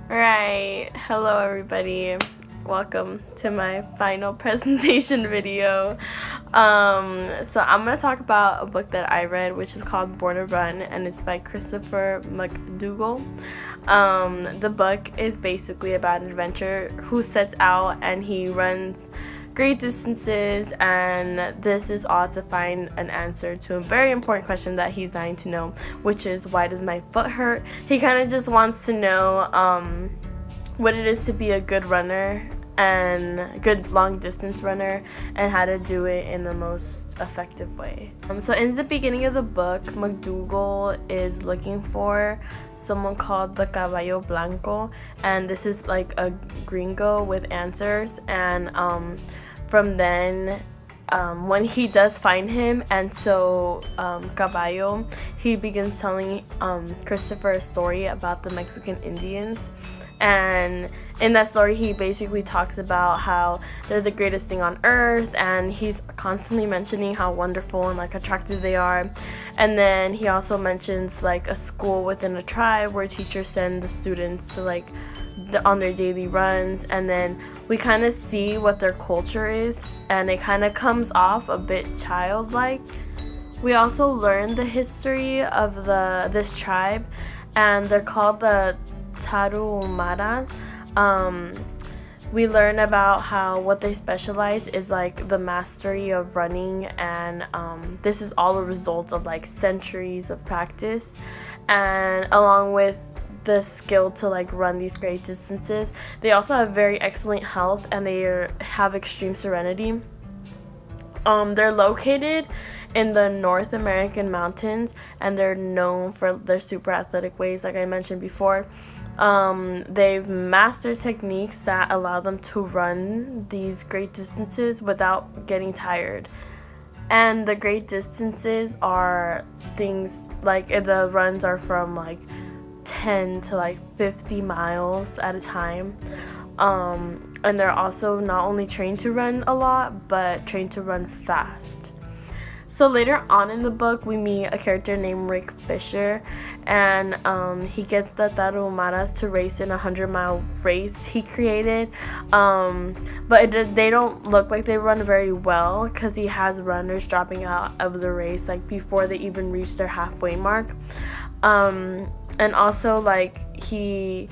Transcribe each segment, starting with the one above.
Right. Hello, everybody. Welcome to my final presentation video. So I'm going to talk about a book that I read, which is called Born to Run, and it's by Christopher McDougall. The book is basically about an adventurer who sets out and he runs great distances, and this is all to find an answer to a very important question that he's dying to know, which is, why does my foot hurt? He kind of just wants to know what it is to be a good runner and good long distance runner, and how to do it in the most effective way. So in the beginning of the book, McDougall is looking for someone called the Caballo Blanco, and this is like a gringo with answers. And from then, when he does find him, and so Caballo, he begins telling Christopher a story about the Mexican Indians. And in that story, he basically talks about how they're the greatest thing on earth, and he's constantly mentioning how wonderful and like attractive they are. And then he also mentions like a school within a tribe where teachers send the students to like on their daily runs, and then we kind of see what their culture is, and it kind of comes off a bit childlike. We also learn the history of this tribe, and they're called the Tarahumara. We learn about how what they specialize is like the mastery of running, and this is all a result of like centuries of practice, and along with the skill to like run these great distances, they also have very excellent health, and they have extreme serenity. They're located in the North American mountains, and they're known for their super athletic ways, like I mentioned before. They've mastered techniques that allow them to run these great distances without getting tired. And the great distances are things like the runs are from like 10 to like 50 miles at a time. And they're also not only trained to run a lot, but trained to run fast. So later on in the book, we meet a character named Rick Fisher, and he gets the Tarahumaras to race in a 100-mile race he created. But they don't look like they run very well, because he has runners dropping out of the race like before they even reach their halfway mark. And also like he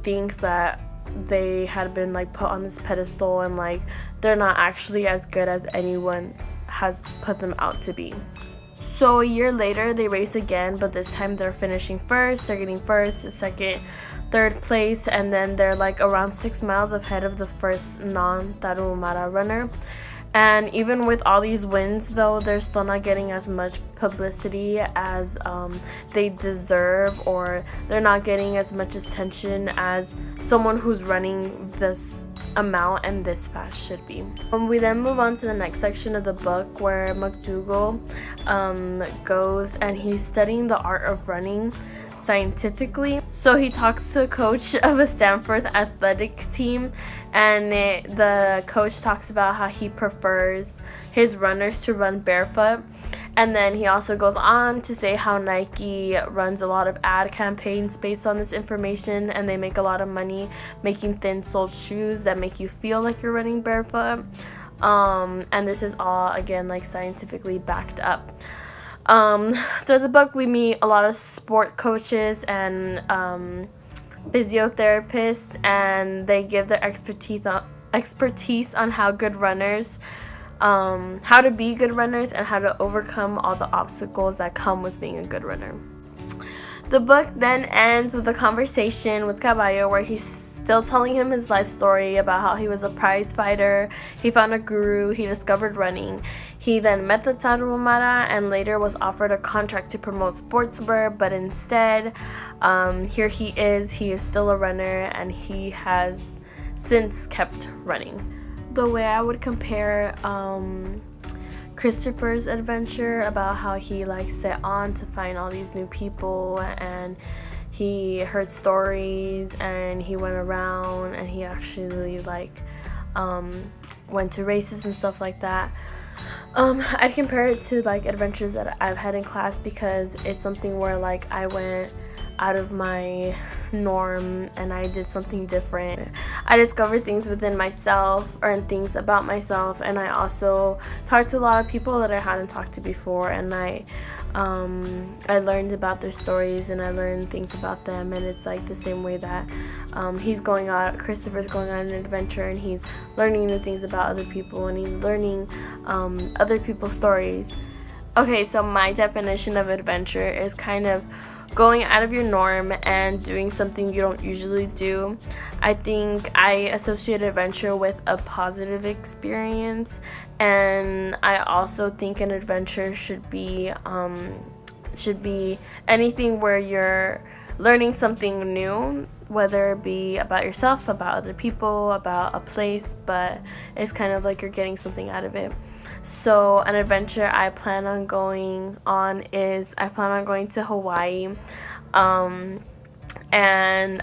thinks that they had been like put on this pedestal, and like they're not actually as good as anyone has put them out to be. So a year later, they race again, but this time they're finishing first. They're getting first, second, third place, and then they're like around 6 miles ahead of the first non-Tarahumara runner. And even with all these wins, though, they're still not getting as much publicity as they deserve, or they're not getting as much attention as someone who's running this amount and this fast should be. We then move on to the next section of the book, where McDougall goes and he's studying the art of running scientifically. So he talks to a coach of a Stanford athletic team, and the coach talks about how he prefers his runners to run barefoot. And then he also goes on to say how Nike runs a lot of ad campaigns based on this information, and they make a lot of money making thin-soled shoes that make you feel like you're running barefoot. And this is all, again, like scientifically backed up. Through the book, we meet a lot of sport coaches and physiotherapists, and they give their expertise on how good runners, how to be good runners, and how to overcome all the obstacles that come with being a good runner. The book then ends with a conversation with Caballo, where he's still telling him his life story about how he was a prize fighter, he found a guru, he discovered running. He then met the Tarahumara and later was offered a contract to promote sportswear, but instead, here he is still a runner, and he has since kept running. The way I would compare Christopher's adventure about how he like set on to find all these new people, and he heard stories, and he went around, and he actually like went to races and stuff like that. I'd compare it to like adventures that I've had in class, because it's something where like I went out of my norm and I did something different. I discovered things within myself or things about myself, and I also talked to a lot of people that I hadn't talked to before, and I learned about their stories and I learned things about them. And it's like the same way that Christopher's going on an adventure, and he's learning new things about other people, and he's learning other people's stories. Okay, so my definition of adventure is kind of going out of your norm and doing something you don't usually do. I think I associate adventure with a positive experience, and I also think an adventure should be anything where you're learning something new, whether it be about yourself, about other people, about a place, but it's kind of like you're getting something out of it. So an adventure I plan on going to Hawaii, and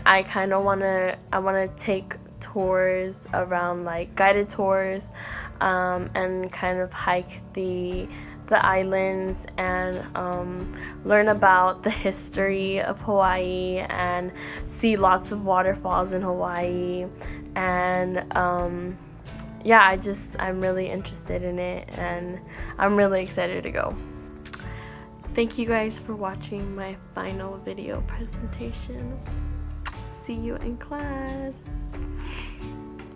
I want to take tours around, like guided tours, and kind of hike the islands and learn about the history of Hawaii and see lots of waterfalls in Hawaii. And yeah, I'm really interested in it, and I'm really excited to go. Thank you guys for watching my final video presentation. See you in class.